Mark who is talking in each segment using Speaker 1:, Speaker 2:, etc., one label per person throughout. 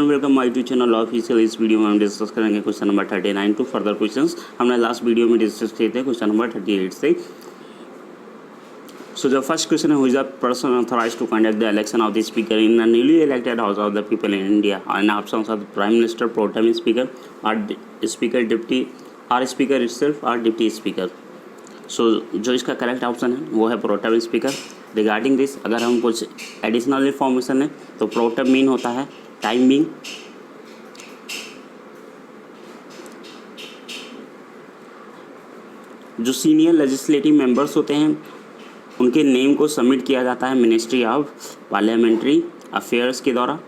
Speaker 1: And welcome my to channel official. इस video में हम डिस्कस करेंगे question number 39 to further questions. हमने लास्ट वीडियो में डिस्कस किए थे क्वेश्चन नंबर 38 से। So the first question is, who is the person authorized to conduct the election of the speaker in a newly elected House of the People in India? And options are the Prime Minister, Pro Tem Speaker, or Speaker, Deputy, or Speaker itself, or Deputy Speaker. So जो इसका correct option है वो है Pro Tem Speaker। Regarding this अगर हम कुछ additional information है तो Pro Tem मीन होता है टाइम बिंग, जो सीनियर लेजिस्लेटिव मेंबर्स होते हैं उनके नेम को सबमिट किया जाता है मिनिस्ट्री ऑफ पार्लियामेंट्री अफेयर्स के द्वारा,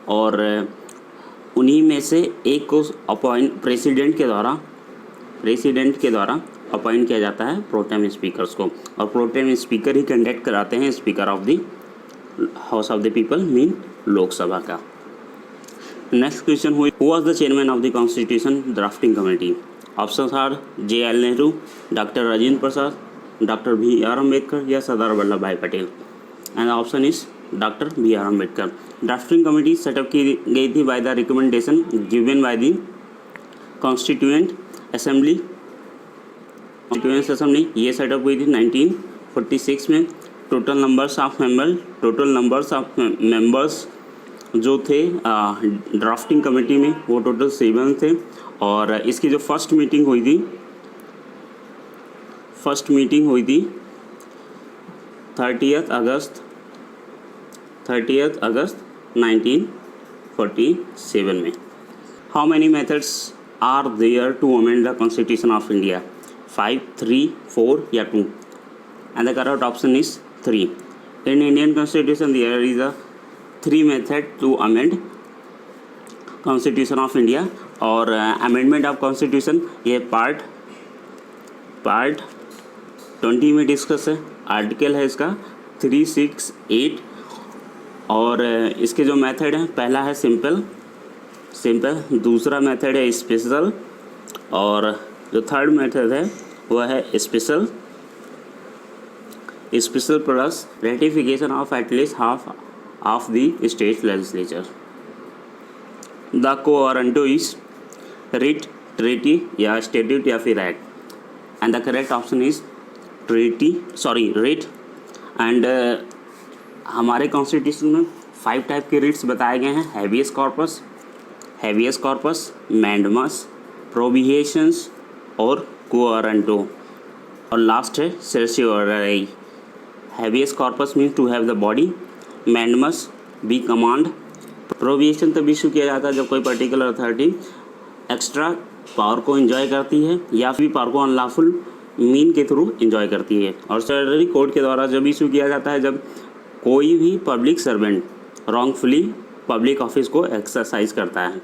Speaker 1: और उन्हीं में से एक को प्रेसिडेंट के द्वारा अपॉइंट किया जाता है प्रोटेम स्पीकर्स को, और प्रोटेम स्पीकर ही कंडक्ट कराते हैं speaker of the house of the people mean Lok Sabha का। Next question, who was the chairman of the constitution drafting committee? Options are JL Nehru, doctor Rajendra Prasad, doctor BR Ambedkar या Sardar Vallabh Bhai Patel. And option is doctor BR Ambedkar. Drafting committee setup की गई थी by the recommendation given by the constituent assembly. ये setup हुई थी 1946 में। Total numbers of members जो थे ड्राफ्टिंग कमेटी में वो टोटल 7 थे, और इसकी जो फर्स्ट मीटिंग हुई थी 30th अगस्त 1947 में। How many methods are there to amend the constitution of India? 5, 3, 4 या 2? And the correct option is 3। In Indian constitution there is a 3 method to amend constitution of India, और amendment of constitution ये part 20 में discuss है। Article है इसका 368, और इसके जो मेथड हैं पहला है सिंपल, दूसरा मेथड है स्पेशल, और जो थर्ड मेथड है वह है special plus ratification of at least half of the state legislature. The quo warranto is writ, treaty या स्टेट्यूट या फिर act. And the correct option is writ. एंड हमारे कॉन्स्टिट्यूशन में 5 टाइप के रिट्स बताए गए हैं: हैबियस कॉर्पस, मैंडमस, प्रोविहेशंस और कोअरेंटो, और लास्ट है certiorari. Habeas corpus means to have the body, mandamus we command, prohibition तब इशू किया जाता है जब कोई पर्टिकुलर अथॉरिटी एक्स्ट्रा पावर को एंजॉय करती है या फिर पावर को अनलॉफुल मीन के थ्रू एंजॉय करती है, और सर्डरी कोर्ट के द्वारा जब इशू किया जाता है जब कोई भी public servant wrongfully public office को एक्सरसाइज करता है।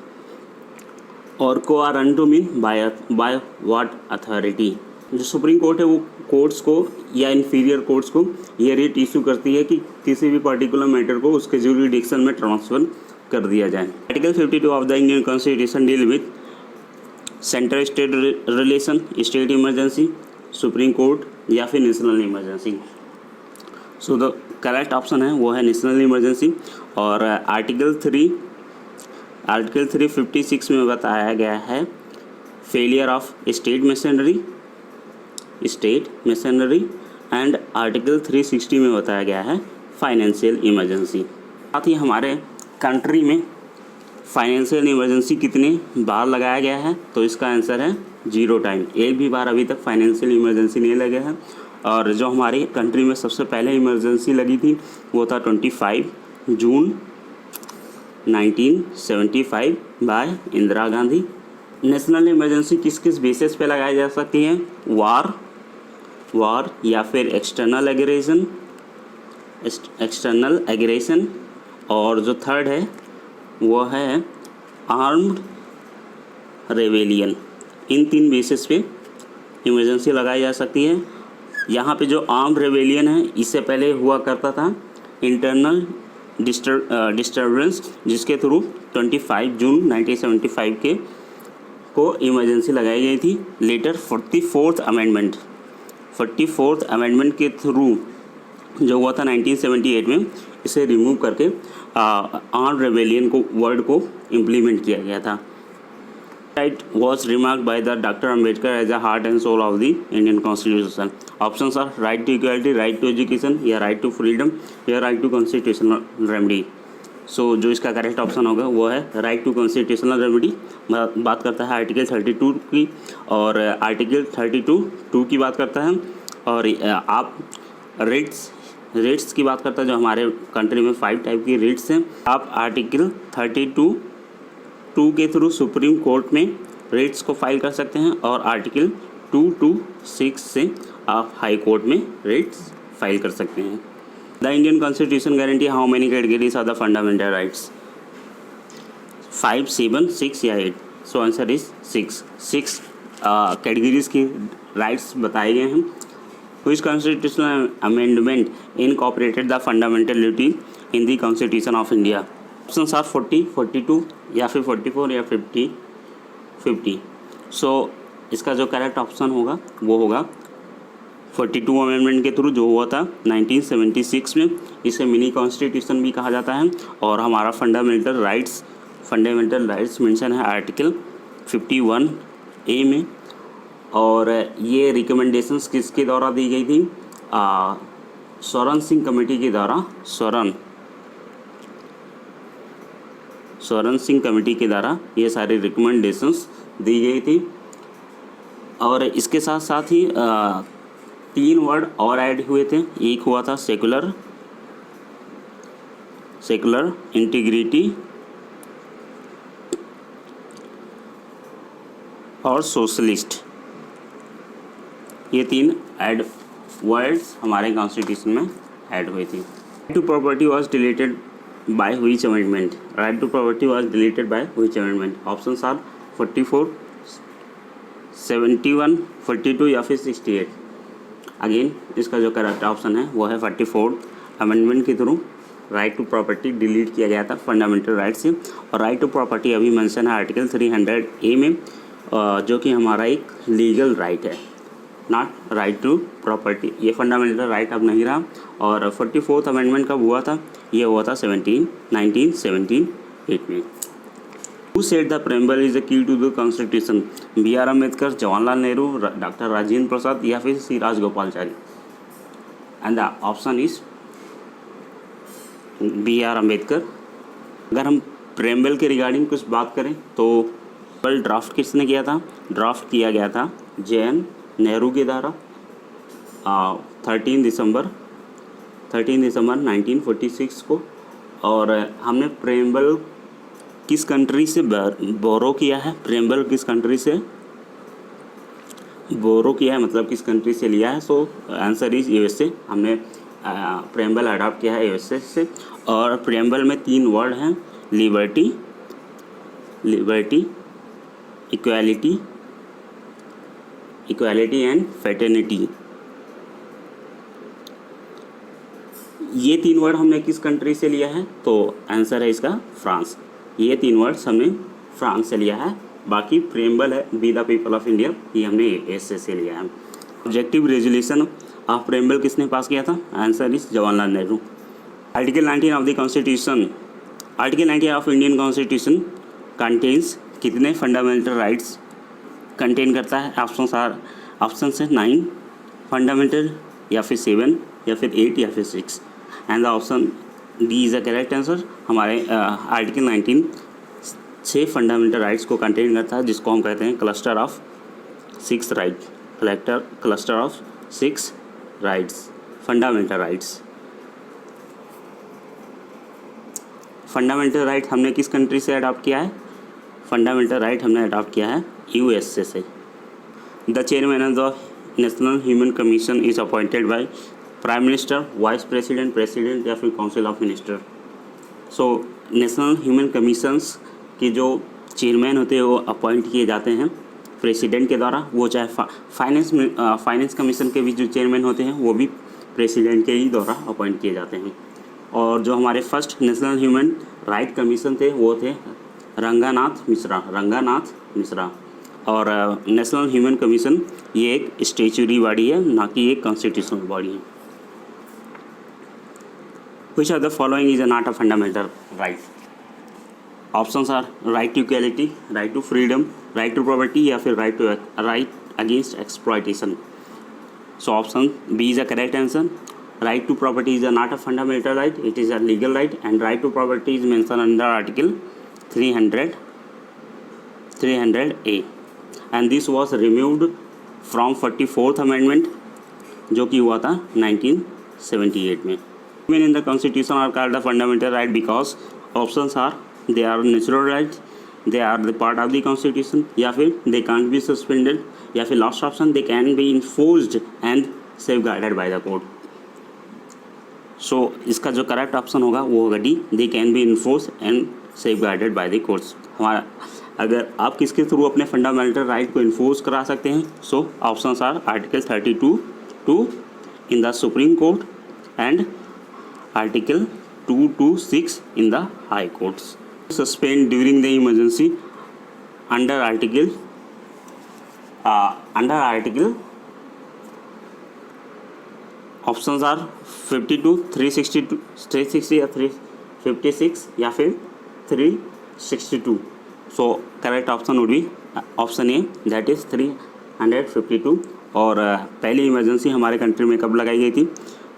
Speaker 1: और कोअरेंटो मीन बाय व्हाट अथॉरिटी? जो सुप्रीम कोर्ट है वो कोर्ट्स को या इन्फीरियर कोर्ट्स को ये रिट इशू करती है कि किसी भी पर्टिकुलर मैटर को उसके जुरिडिक्शन में ट्रांसफर कर दिया जाए। Article 52 of the Indian constitution deal with central state relation, state emergency, supreme court या फिर national emergency. So the correct option है वो है नेशनल इमरजेंसी। और आर्टिकल 356 में बताया गया है failure of state machinery, and article 360 में बताया गया है फाइनेंशियल इमरजेंसी। साथ ही हमारे कंट्री में फाइनेंशियल इमरजेंसी कितने बार लगाया गया है? तो इसका आंसर है 0 टाइम। एक भी बार अभी तक फाइनेंशियल इमरजेंसी नहीं लगे हैं। और जो हमारी कंट्री में सबसे पहले इमरजेंसी लगी थी वो था 25 जून 1975 by Indira Gandhi. National emergency किस किस बेसिस पे लगाई जा सकती है? वार या फिर एक्सटर्नल एग्रेशन, और जो थर्ड है वो है आर्म्ड रेवेलियन। इन 3 बेसिस पे इमरजेंसी लगाई जा सकती है। यहाँ पे जो आर्म्ड रेवेलियन है इससे पहले हुआ करता था इंटरनल डिस्टर्बेंस, जिसके थ्रू 25 जून 1975 को इमरजेंसी लगाई गई थी। लेटर 44th अमेंडमेंट के थ्रू जो हुआ था 1978 में, इसे रिमूव करके आर्म्ड रेबेलियन को वर्ड को इम्प्लीमेंट किया गया था। Right was remarked by the doctor Ambedkar as a heart and soul of the Indian constitution. Options are right to equality, right to education, या राइट टू फ्रीडम, या right to constitutional remedy. So जो इसका correct option होगा वो है right to constitutional remedy. बात करता है आर्टिकल 32 की, और आर्टिकल 32 की बात करता है। और आप रेट्स की बात करता है, जो हमारे कंट्री में 5 टाइप की रेट्स हैं। आप आर्टिकल 32 के थ्रू सुप्रीम कोर्ट में रेट्स को फाइल कर सकते हैं, और आर्टिकल 226 से आप हाई कोर्ट में रेट्स फाइल कर सकते हैं। The Indian constitution guarantee how many categories are the fundamental rights? 5, 7, 6 या 8? सो आंसर इज 6 कैटेगरीज की राइट्स बताए गए हैं। Which constitutional amendment incorporated the fundamental duty in the Constitution of India? Options are 40, 42 या फिर 44 या 50. सो इसका जो करेक्ट ऑप्शन होगा वो होगा 42 अमेंडमेंट के थ्रू, जो हुआ था 1976 में। इसे मिनी कॉन्स्टिट्यूशन भी कहा जाता है। और हमारा फंडामेंटल राइट्स मेंशन है आर्टिकल 51A में। और ये रिकमेंडेशंस किसके द्वारा दी गई थी? सोरेन सिंह कमेटी के द्वारा, सोरेन सिंह कमेटी के द्वारा ये सारी रिकमेंडेशंस दी गई थी। और इसके साथ साथ ही 3 वर्ड और ऐड हुए थे। एक हुआ था सेकुलर इंटीग्रिटी और सोशलिस्ट। ये 3 ऐड वर्ड्स हमारे कॉन्स्टिट्यूशन में ऐड हुई थी। Right to property was deleted by which amendment? Right to property was deleted by which amendment? Options are 44, 71, 42 या फिर 68। अगेन इसका जो करेक्ट ऑप्शन है वो है 44 अमेंडमेंट के through right to property delete किया गया था फंडामेंटल राइट से। और राइट टू प्रॉपर्टी अभी मेंशन है आर्टिकल 300A में, जो कि हमारा एक लीगल राइट है, नॉट राइट टू प्रॉपर्टी। ये फंडामेंटल राइट अब नहीं रहा। और 44th अमेंडमेंट कब हुआ था? ये हुआ था 1978 में। Who said the preamble is the key to the constitution? B.R. Ambedkar, Jawaharlal Nehru, doctor Rajendra Prasad या फिर C Rajagopalachari? And the option is B.R. Ambedkar. अगर हम प्रेम्बल के रिगार्डिंग कुछ बात करें तो पहले ड्राफ्ट किसने किया था? ड्राफ्ट किया गया था JN नेहरू के द्वारा 13 दिसंबर 1946 को। और हमने प्रेम्बल किस कंट्री से बोरो किया है? प्रेम्बल किस कंट्री से बोरो किया है, मतलब किस कंट्री से लिया है? सो आंसर इज USA। हमने प्रेम्बल अडॉप्ट किया है USA से। और प्रेम्बल में 3 वर्ड हैं, लिबर्टी, इक्वालिटी एंड फ्रेटर्निटी। ये 3 वर्ड हमने किस कंट्री से लिया है? तो आंसर है इसका फ्रांस। ये 3 वर्ड्स हमने फ्रांस से लिया है। बाकी प्रेम्बल है we the people of India, ये हमने USA से लिया है। ऑब्जेक्टिव रेजोल्यूशन ऑफ प्रेम्बल किसने पास किया था? Answer is Jawaharlal Nehru. Article 19 of the constitution, article 19 of Indian constitution contains कितने फंडामेंटल राइट्स कंटेन करता है? ऑप्शन है 9 फंडामेंटल, या फिर 7, या फिर 8, या फिर 6। And the option D is the correct answer. हमारे आर्टिकल 19 6 फंडामेंटल राइट्स को कंटेन करता है, जिसको हम कहते हैं cluster of 6 right, cluster of 6 rights, fundamental rights. Fundamental right हमने किस कंट्री से अडॉप्ट किया है? फंडामेंटल राइट हमने अडॉप्ट किया है USA से। The chairman of the national human commission is appointed by prime minister, vice president या फिर council of minister. So national human commissions के जो चेयरमैन होते हैं वो अपॉइंट किए जाते हैं प्रेसिडेंट के द्वारा। वो चाहे फाइनेंस कमीशन के भी जो चेयरमैन होते हैं वो भी प्रेसिडेंट के ही द्वारा अपॉइंट किए जाते हैं। और जो हमारे first national human right commission थे वो थे रंगानाथ मिश्रा। और नेशनल ह्यूमन कमीशन ये एक स्टैच्यूटरी बॉडी है, ना कि एक कॉन्स्टिट्यूशनल बॉडी है। Which of the following is not a fundamental right? Options are right to equality, right to freedom, right to property या फिर right against exploitation. So option B is the correct answer. Right to property is not a fundamental right, it is a legal right, and right to property is mentioned under Article 300A, and this was removed from 44th Amendment जो कि हुआ था 1978 में. Women in the Constitution are called the fundamental right because options are they are natural rights, they are the part of the Constitution, या फिर they can't be suspended, या फिर last option they can be enforced and safeguarded by the court. So इसका जो correct option होगा वो होगा D, they can be enforced and safeguarded by the courts. हमारा अगर आप किसके थ्रू अपने फंडामेंटल राइट को इन्फोर्स करा सकते हैं, so options are article 32(2) in the Supreme Court and Article 226 in the High Courts. Suspend during the emergency under Article options are 52, 362, 360 या 356 या फिर 362. So correct option would be option A, that is 352. और पहली emergency हमारे country में कब लगाई गई थी?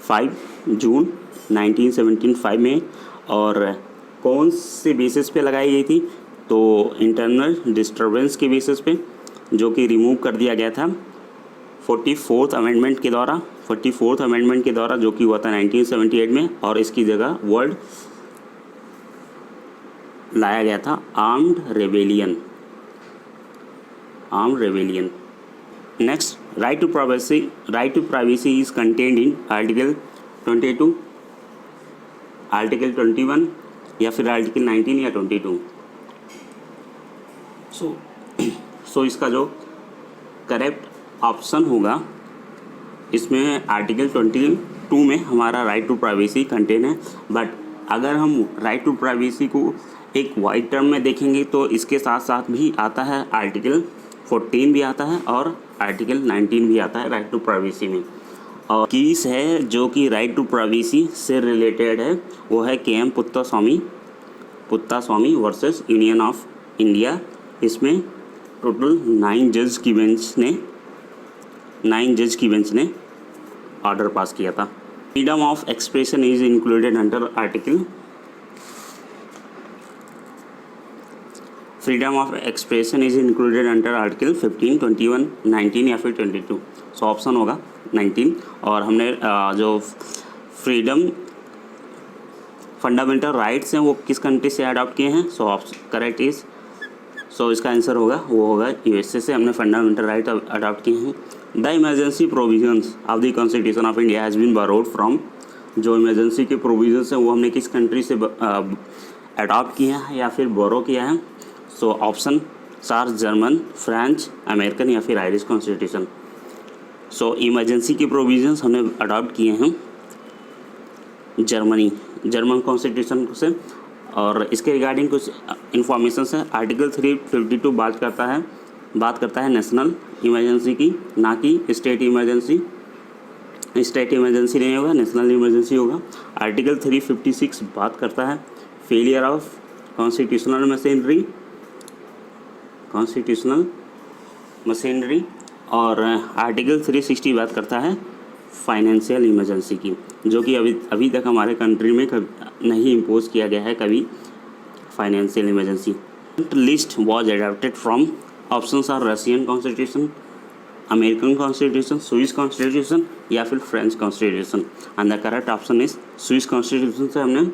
Speaker 1: 5 जून 1975 में. और कौन से बेसिस पे लगाई गई थी? तो इंटरनल डिस्टर्बेंस के बेसिस पे, जो कि रिमूव कर दिया गया था 44th अमेंडमेंट के द्वारा, 44th अमेंडमेंट के द्वारा, जो कि हुआ था 1978 में. और इसकी जगह वर्ड लाया गया था armed rebellion. Next, right to privacy is contained in article 22, article 21 या फिर आर्टिकल 19 या 22. सो इसका जो करेक्ट ऑप्शन होगा इसमें आर्टिकल 22 में हमारा राइट टू प्राइवेसी कंटेन है. बट अगर हम राइट टू प्राइवेसी को एक वाइड टर्म में देखेंगे तो इसके साथ साथ भी आता है आर्टिकल 14 भी आता है और आर्टिकल 19 भी आता है राइट टू प्राइवेसी में. और केस है जो कि राइट टू प्राइवेसी से रिलेटेड है, वो है KM Puttaswamy versus union of India. इसमें टोटल 9 जज की बेंच ने ऑर्डर पास किया था. Freedom of expression is included under article freedom of expression is included under article 15, 21, 19 या फिर 22. सो ऑप्शन होगा 19. और हमने जो फ्रीडम फंडामेंटल राइट्स हैं वो किस कंट्री से अडॉप्ट किए हैं? सो करेक्ट इज, सो इसका आंसर होगा वो होगा USA से हमने फंडामेंटल राइट अडॉप्ट किए हैं. The emergency provisions of the constitution of India has been borrowed from. जो इमरजेंसी के प्रोविजंस हैं वो हमने किस कंट्री से अडॉप्ट किए हैं या फिर बोरो किया है? So option are German, French, American या फिर आयरिश कॉन्स्टिट्यूशन. सो इमरजेंसी के प्रोविजंस हमने अडॉप्ट किए हैं जर्मन कॉन्स्टिट्यूशन से. और इसके रिगार्डिंग कुछ इन्फॉर्मेशन है. आर्टिकल 352 बात करता है नेशनल इमरजेंसी की, ना कि स्टेट इमरजेंसी. स्टेट इमरजेंसी नहीं होगा, नेशनल इमरजेंसी होगा. आर्टिकल 356 बात करता है फेलियर ऑफ कॉन्स्टिट्यूशनल मशीनरी. और आर्टिकल 360 बात करता है फाइनेंशियल इमरजेंसी की, जो कि अभी तक हमारे कंट्री में नहीं इम्पोज किया गया है कभी financial emergency. List was adopted from. Options are Russian constitution, American constitution, Swiss constitution या फिर French constitution. And the correct option is Swiss constitution से हमने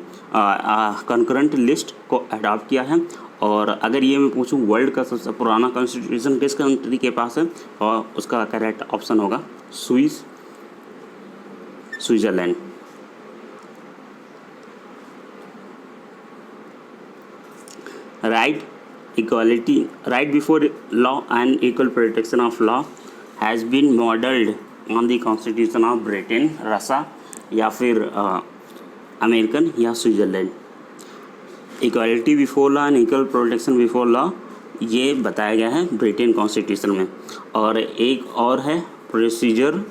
Speaker 1: कंकरेंट लिस्ट को अडॉप्ट किया है. और अगर ये मैं पूछूं वर्ल्ड का सबसे पुराना कॉन्स्टिट्यूशन किस कंट्री के पास है, और उसका करेक्ट ऑप्शन होगा Switzerland. right before law and equal protection of law has been modeled on the constitution of Britain, रसा या फिर अमेरिकन या Switzerland. Equality before law and equal protection before law ये बताया गया है ब्रिटेन कॉन्स्टिट्यूशन में. और एक और है प्रोसीजर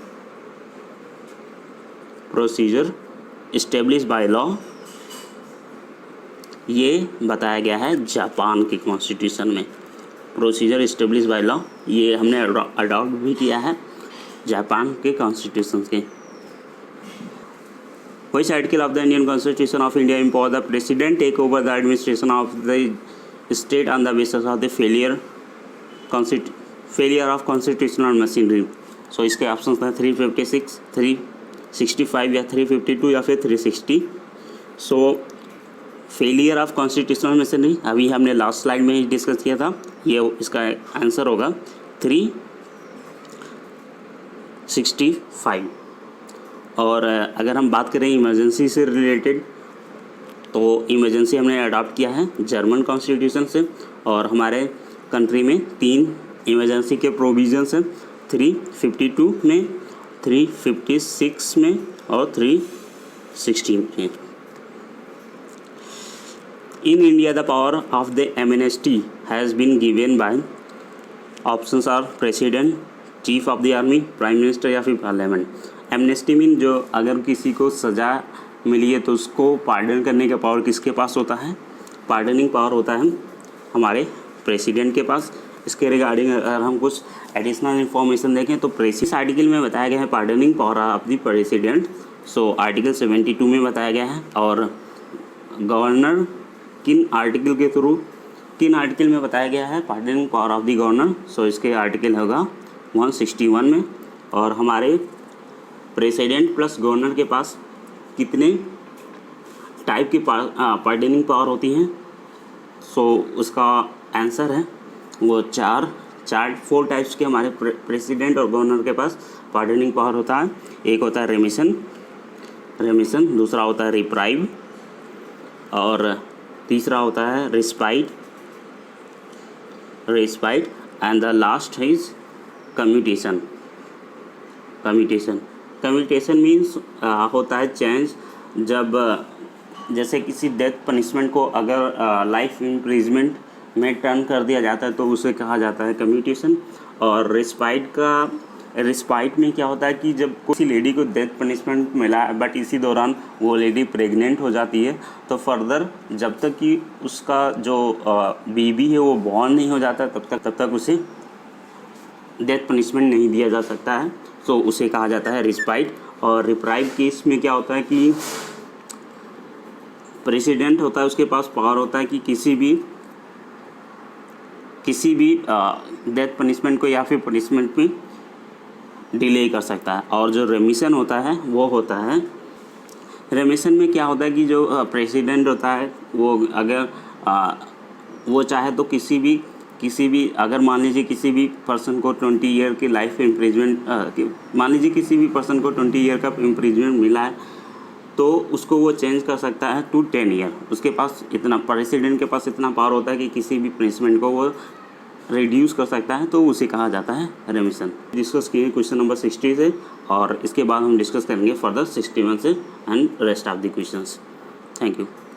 Speaker 1: इस्टेब्लिश बाय लॉ, ये बताया गया है जापान के कॉन्स्टिट्यूशन में। प्रोसीजर इस्टेब्लिश बाय लॉ, ये हमने अडॉप्ट भी किया है जापान के कॉन्स्टिट्यूशन के। Which article of the Indian Constitution of India empower the President take over the administration of the state on the basis of the failure of constitutional machinery? So इसके option था 356, 365 या 352 या फिर 360। सो failure of constitutional machinery अभी हमने last slide में ही discuss किया था, ये इसका आंसर होगा 365। और अगर हम बात करें इमरजेंसी से रिलेटेड, तो इमरजेंसी हमने अडॉप्ट किया है जर्मन कॉन्स्टिट्यूशन से, और हमारे कंट्री में 3 इमरजेंसी के प्रोविजंस हैं, 352 में, 356 में और 360 में। In India the power of the amnesty has been given by, options are president, chief of the army, prime minister या फिर पार्लियामेंट। एमनेस्टी मीन जो अगर किसी को सज़ा मिली है तो उसको पार्डन करने का पावर किसके पास होता है? पार्डनिंग पावर होता है हमारे प्रेसिडेंट के पास। इसके रिगार्डिंग अगर हम कुछ एडिशनल इन्फॉर्मेशन देखें तो प्रेसिस आर्टिकल में बताया गया है pardoning power of the president. So article 72 में बताया गया है। और गवर्नर किन आर्टिकल के थ्रू, किन आर्टिकल में बताया गया है pardoning power of the governor? So इसके आर्टिकल होगा 161 में। और हमारे प्रेसिडेंट प्लस गवर्नर के पास कितने टाइप की पार्डनिंग पावर होती हैं? सो उसका आंसर है वो 4 टाइप्स के हमारे प्रेसिडेंट और गवर्नर के पास पार्डनिंग पावर होता है। एक होता है रेमिशन, दूसरा होता है रिप्राइव, और तीसरा होता है respite, and the last is commutation. Commutation means होता है चेंज, जब जैसे किसी डेथ पनिशमेंट को अगर लाइफ इम्प्रिजमेंट में टर्न कर दिया जाता है तो उसे कहा जाता है कम्यूटेशन। और रिस्पाइट में क्या होता है कि जब किसी लेडी को डेथ पनिशमेंट मिला है बट इसी दौरान वो लेडी प्रेग्नेंट हो जाती है, तो फर्दर जब तक कि उसका जो बेबी है वो बॉर्न नहीं हो जाता तब तक उसे डेथ पनिशमेंट नहीं दिया जा सकता है। सो उसे कहा जाता है रिस्पाइट। और रिप्राइव केस में क्या होता है कि प्रेसिडेंट होता है, उसके पास पावर होता है कि किसी भी डेथ पनिशमेंट को या फिर पनिशमेंट में डिले कर सकता है। और जो रेमिशन होता है वो होता है, रेमिशन में क्या होता है कि जो प्रेसिडेंट होता है वो अगर वो चाहे तो किसी भी अगर मान लीजिए किसी भी पर्सन को 20 ईयर की लाइफ इम्प्रिजमेंट, मान लीजिए किसी भी पर्सन को 20 ईयर का इम्प्रिजमेंट मिला है तो उसको वो चेंज कर सकता है टू 10 ईयर। उसके पास इतना, प्रेसिडेंट के पास इतना पावर होता है कि किसी भी पनिशमेंट को वो रिड्यूस कर सकता है, तो उसे कहा जाता है रेमिशन। डिस्कस किए क्वेश्चन नंबर 60 से, और इसके बाद हम डिस्कस करेंगे फर्दर 61 से and rest of the questions. Thank you.